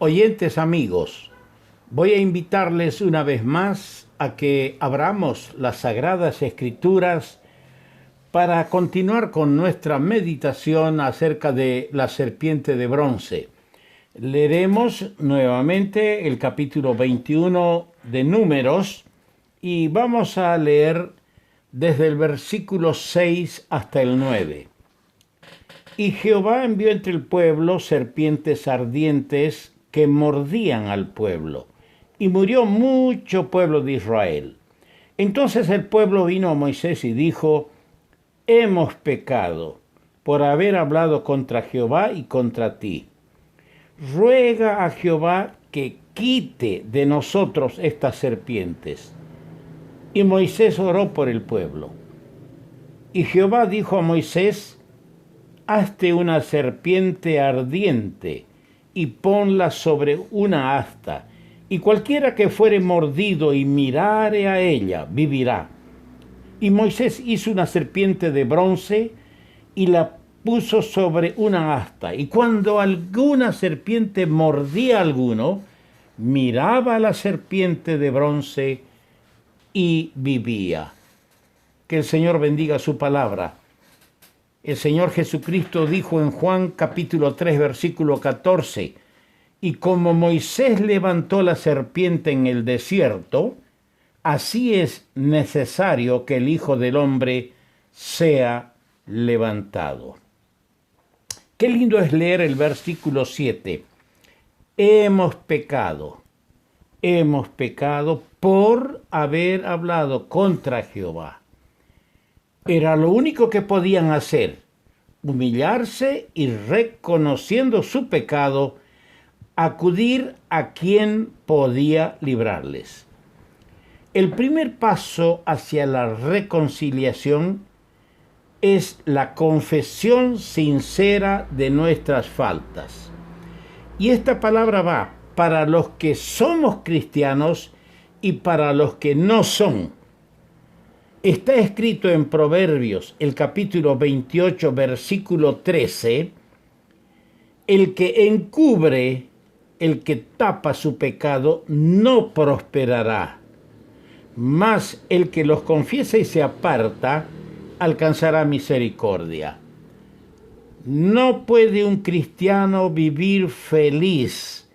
Oyentes amigos, voy a invitarles una vez más a que abramos las Sagradas Escrituras para continuar con nuestra meditación acerca de la serpiente de bronce. Leeremos nuevamente el capítulo 21 de Números y vamos a leer desde el versículo 6 hasta el 9. Y Jehová envió entre el pueblo serpientes ardientes que mordían al pueblo, y murió mucho pueblo de Israel. Entonces el pueblo vino a Moisés y dijo: hemos pecado por haber hablado contra Jehová y contra ti. Ruega a Jehová que quite de nosotros estas serpientes. Y Moisés oró por el pueblo. Y Jehová dijo a Moisés: hazte una serpiente ardiente y ponla sobre una asta, y cualquiera que fuere mordido y mirare a ella, vivirá. Y Moisés hizo una serpiente de bronce y la puso sobre una asta, y cuando alguna serpiente mordía a alguno, miraba a la serpiente de bronce y vivía. Que el Señor bendiga su palabra. El Señor Jesucristo dijo en Juan capítulo 3, versículo 14, y como Moisés levantó la serpiente en el desierto, así es necesario que el Hijo del Hombre sea levantado. Qué lindo es leer el versículo 7. Hemos pecado por haber hablado contra Jehová. Era lo único que podían hacer, humillarse y, reconociendo su pecado, acudir a quien podía librarles. El primer paso hacia la reconciliación es la confesión sincera de nuestras faltas. Y esta palabra va para los que somos cristianos y para los que no son. Está escrito en Proverbios, el capítulo 28, versículo 13, el que encubre, el que tapa su pecado, no prosperará, mas el que los confiesa y se aparta, alcanzará misericordia. No puede un cristiano vivir feliz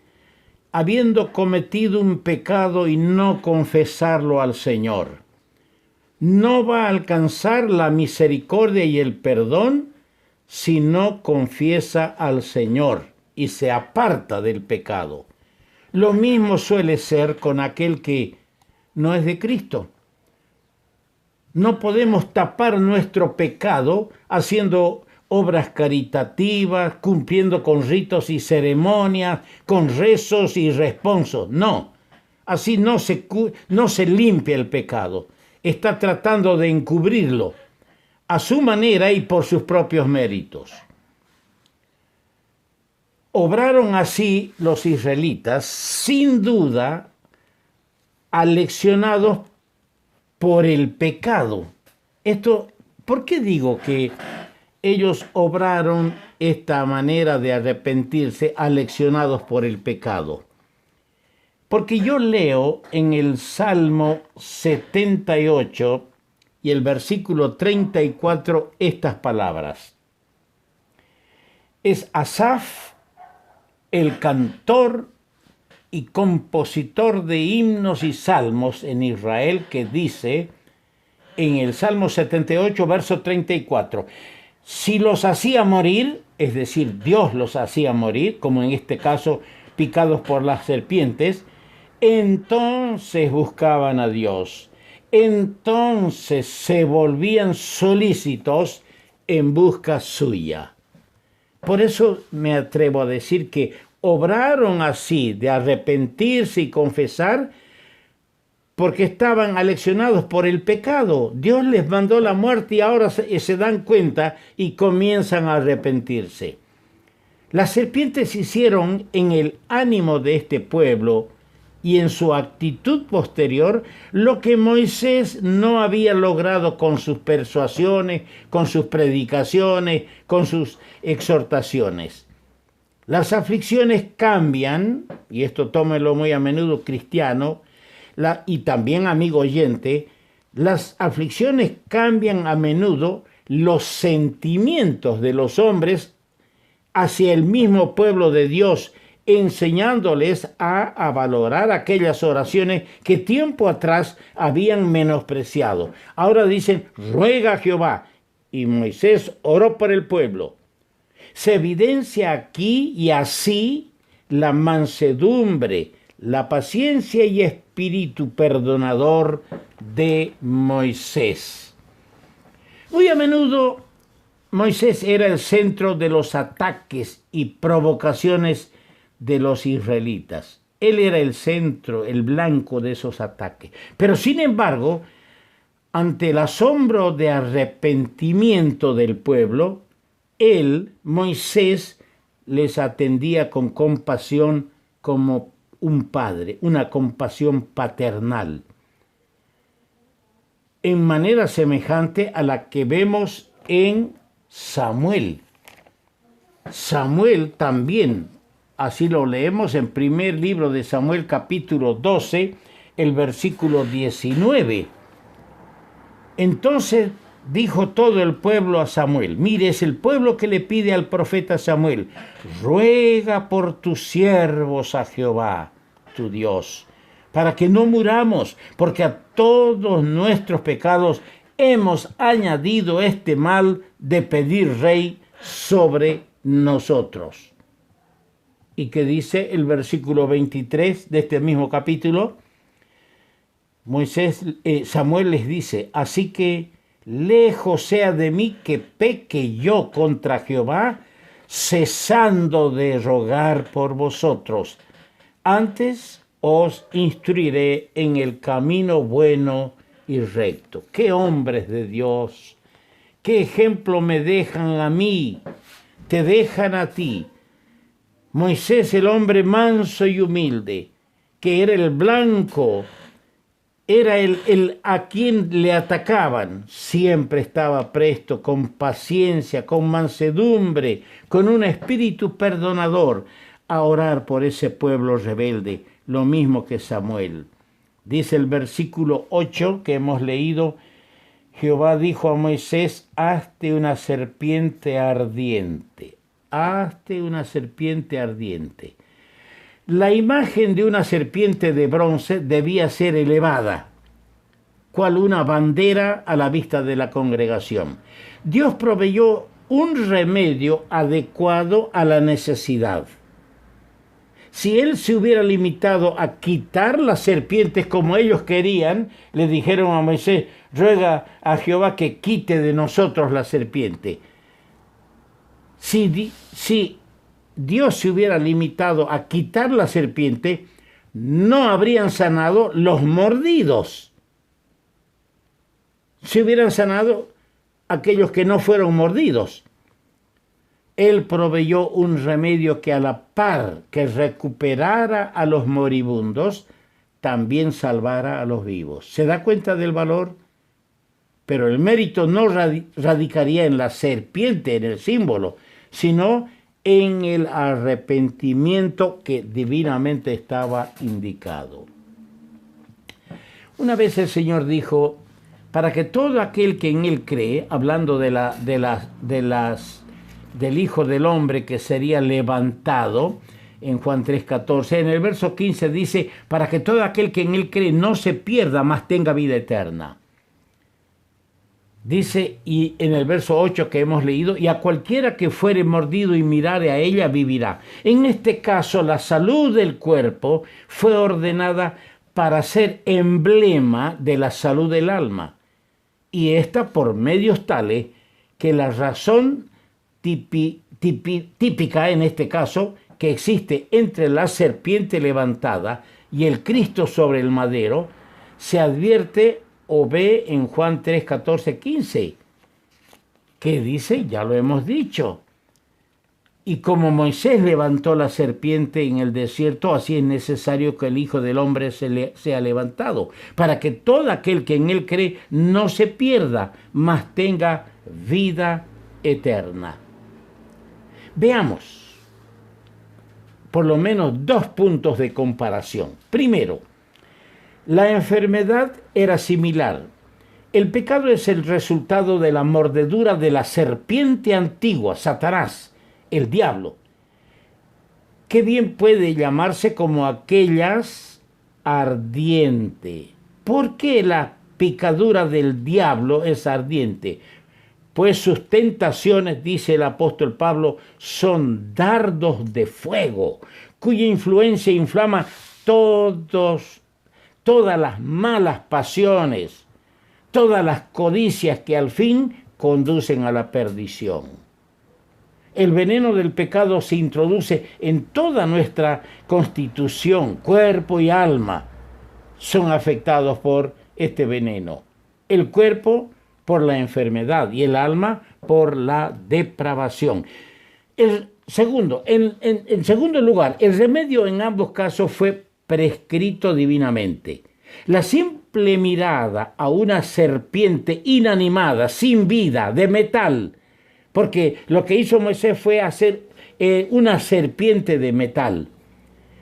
habiendo cometido un pecado y no confesarlo al Señor. No va a alcanzar la misericordia y el perdón si no confiesa al Señor y se aparta del pecado. Lo mismo suele ser con aquel que no es de Cristo. No podemos tapar nuestro pecado haciendo obras caritativas, cumpliendo con ritos y ceremonias, con rezos y responsos. No, así no se limpia el pecado. Está tratando de encubrirlo a su manera y por sus propios méritos. Obraron así los israelitas, sin duda, aleccionados por el pecado. ¿Por qué digo que ellos obraron esta manera de arrepentirse, aleccionados por el pecado? Porque yo leo en el Salmo 78 y el versículo 34 estas palabras. Es Asaf, el cantor y compositor de himnos y salmos en Israel, que dice en el Salmo 78, verso 34, si los hacía morir, es decir, Dios los hacía morir, como en este caso picados por las serpientes, entonces buscaban a Dios, entonces se volvían solícitos en busca suya. Por eso me atrevo a decir que obraron así, de arrepentirse y confesar, porque estaban aleccionados por el pecado. Dios les mandó la muerte y ahora se dan cuenta y comienzan a arrepentirse. Las serpientes hicieron en el ánimo de este pueblo y en su actitud posterior lo que Moisés no había logrado con sus persuasiones, con sus predicaciones, con sus exhortaciones. Las aflicciones cambian, y esto tómelo muy a menudo cristiano, y también amigo oyente, las aflicciones cambian a menudo los sentimientos de los hombres hacia el mismo pueblo de Dios, enseñándoles a valorar aquellas oraciones que tiempo atrás habían menospreciado. Ahora dicen, ruega a Jehová, y Moisés oró por el pueblo. Se evidencia aquí y así la mansedumbre, la paciencia y espíritu perdonador de Moisés. Muy a menudo Moisés era el centro de los ataques y provocaciones de los israelitas. Él era el centro, el blanco de esos ataques. Pero sin embargo, ante el asombro de arrepentimiento del pueblo, Moisés, les atendía con compasión como un padre, una compasión paternal, en manera semejante a la que vemos en Samuel. Samuel también, así lo leemos en primer libro de Samuel capítulo 12, el versículo 19. Entonces dijo todo el pueblo a Samuel, mire, es el pueblo que le pide al profeta Samuel, ruega por tus siervos a Jehová, tu Dios, para que no muramos, porque a todos nuestros pecados hemos añadido este mal de pedir rey sobre nosotros. ¿Y qué dice el versículo 23 de este mismo capítulo? Samuel les dice, así que lejos sea de mí que peque yo contra Jehová, cesando de rogar por vosotros. Antes os instruiré en el camino bueno y recto. ¡Qué hombres de Dios! ¿Qué ejemplo me dejan a mí? Te dejan a ti. Moisés, el hombre manso y humilde, que era el blanco, era el a quien le atacaban, siempre estaba presto, con paciencia, con mansedumbre, con un espíritu perdonador, a orar por ese pueblo rebelde, lo mismo que Samuel. Dice el versículo 8 que hemos leído, Jehová dijo a Moisés, hazte una serpiente ardiente, hazte una serpiente ardiente. La imagen de una serpiente de bronce debía ser elevada, cual una bandera a la vista de la congregación. Dios proveyó un remedio adecuado a la necesidad. Si él se hubiera limitado a quitar las serpientes como ellos querían, le dijeron a Moisés, ruega a Jehová que quite de nosotros la serpiente. Si Dios se hubiera limitado a quitar la serpiente, no habrían sanado los mordidos. Se hubieran sanado aquellos que no fueron mordidos. Él proveyó un remedio que a la par que recuperara a los moribundos, también salvara a los vivos. ¿Se da cuenta del valor? Pero el mérito no radicaría en la serpiente, en el símbolo, sino en el arrepentimiento que divinamente estaba indicado. Una vez el Señor dijo, para que todo aquel que en Él cree, hablando del Hijo del Hombre que sería levantado, en Juan 3:14, en el verso 15 dice, para que todo aquel que en Él cree no se pierda, mas tenga vida eterna. Dice, y en el verso 8 que hemos leído, y a cualquiera que fuere mordido y mirare a ella vivirá. En este caso, la salud del cuerpo fue ordenada para ser emblema de la salud del alma, y esta por medios tales que la razón típica en este caso que existe entre la serpiente levantada y el Cristo sobre el madero se advierte o ve en Juan 3, 14, 15. ¿Qué dice? Ya lo hemos dicho. Y como Moisés levantó la serpiente en el desierto, así es necesario que el Hijo del Hombre sea levantado, para que todo aquel que en él cree no se pierda, mas tenga vida eterna. Veamos. por lo menos 2 puntos de comparación. Primero, la enfermedad era similar. El pecado es el resultado de la mordedura de la serpiente antigua, Satanás, el diablo. Qué bien puede llamarse como aquellas ardiente. ¿Por qué la picadura del diablo es ardiente? Pues sus tentaciones, dice el apóstol Pablo, son dardos de fuego, cuya influencia inflama todas las malas pasiones, todas las codicias que al fin conducen a la perdición. El veneno del pecado se introduce en toda nuestra constitución, cuerpo y alma son afectados por este veneno. El cuerpo por la enfermedad y el alma por la depravación. En segundo lugar, el remedio en ambos casos fue prescrito divinamente. La simple mirada a una serpiente inanimada, sin vida, de metal, porque lo que hizo Moisés fue hacer una serpiente de metal.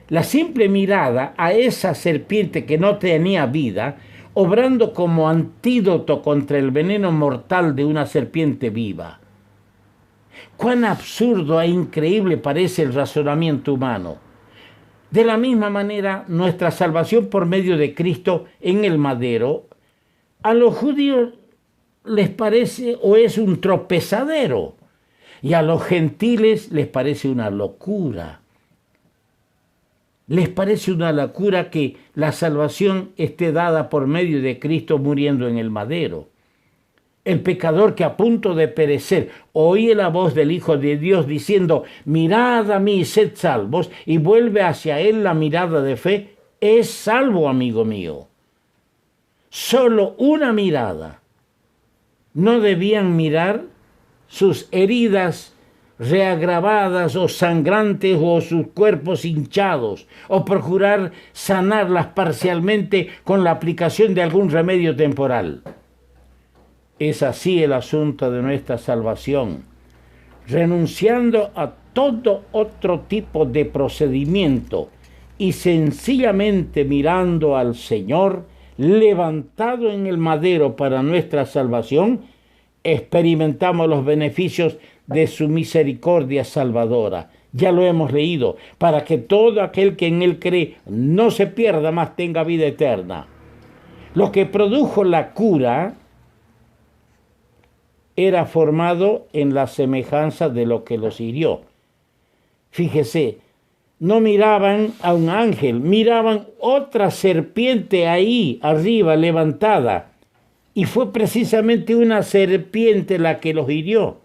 La simple mirada a esa serpiente que no tenía vida, obrando como antídoto contra el veneno mortal de una serpiente viva. Cuán absurdo e increíble parece el razonamiento humano. De la misma manera, nuestra salvación por medio de Cristo en el madero, a los judíos les parece o es un tropezadero, y a los gentiles les parece una locura. Les parece una locura que la salvación esté dada por medio de Cristo muriendo en el madero. El pecador que a punto de perecer oye la voz del Hijo de Dios diciendo: mirad a mí, sed salvos, y vuelve hacia él la mirada de fe, es salvo, amigo mío. Solo una mirada. No debían mirar sus heridas reagravadas o sangrantes o sus cuerpos hinchados, o procurar sanarlas parcialmente con la aplicación de algún remedio temporal. Es así el asunto de nuestra salvación, renunciando a todo otro tipo de procedimiento y sencillamente mirando al Señor levantado en el madero para nuestra salvación, experimentamos los beneficios de su misericordia salvadora. Ya lo hemos leído, para que todo aquel que en él cree no se pierda, mas tenga vida eterna. Lo que produjo la cura era formado en la semejanza de lo que los hirió. Fíjese, no miraban a un ángel, miraban otra serpiente ahí arriba levantada, y fue precisamente una serpiente la que los hirió.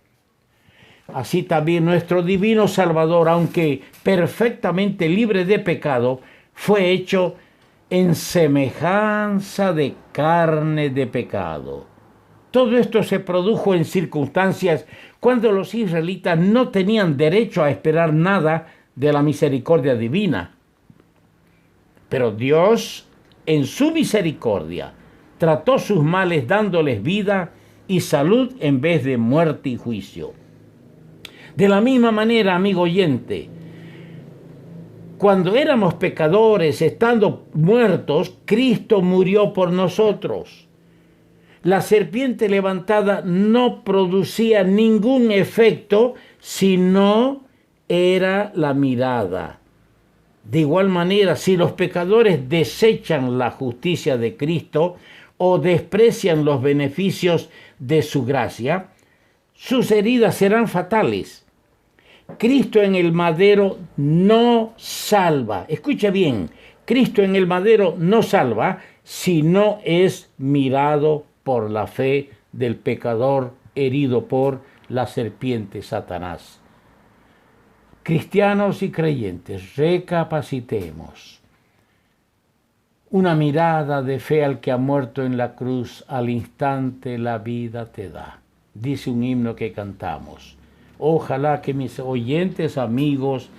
Así también nuestro divino Salvador, aunque perfectamente libre de pecado, fue hecho en semejanza de carne de pecado. Todo esto se produjo en circunstancias cuando los israelitas no tenían derecho a esperar nada de la misericordia divina. Pero Dios, en su misericordia, trató sus males dándoles vida y salud en vez de muerte y juicio. De la misma manera, amigo oyente, cuando éramos pecadores, estando muertos, Cristo murió por nosotros. La serpiente levantada no producía ningún efecto si no era la mirada. De igual manera, si los pecadores desechan la justicia de Cristo o desprecian los beneficios de su gracia, sus heridas serán fatales. Cristo en el madero no salva. Escuche bien, Cristo en el madero no salva si no es mirado por la fe del pecador herido por la serpiente Satanás. Cristianos y creyentes, recapacitemos. Una mirada de fe al que ha muerto en la cruz, al instante la vida te da. Dice un himno que cantamos. Ojalá que mis oyentes amigos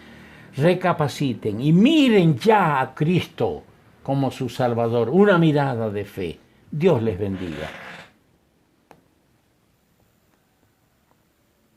recapaciten y miren ya a Cristo como su Salvador. Una mirada de fe. Dios les bendiga.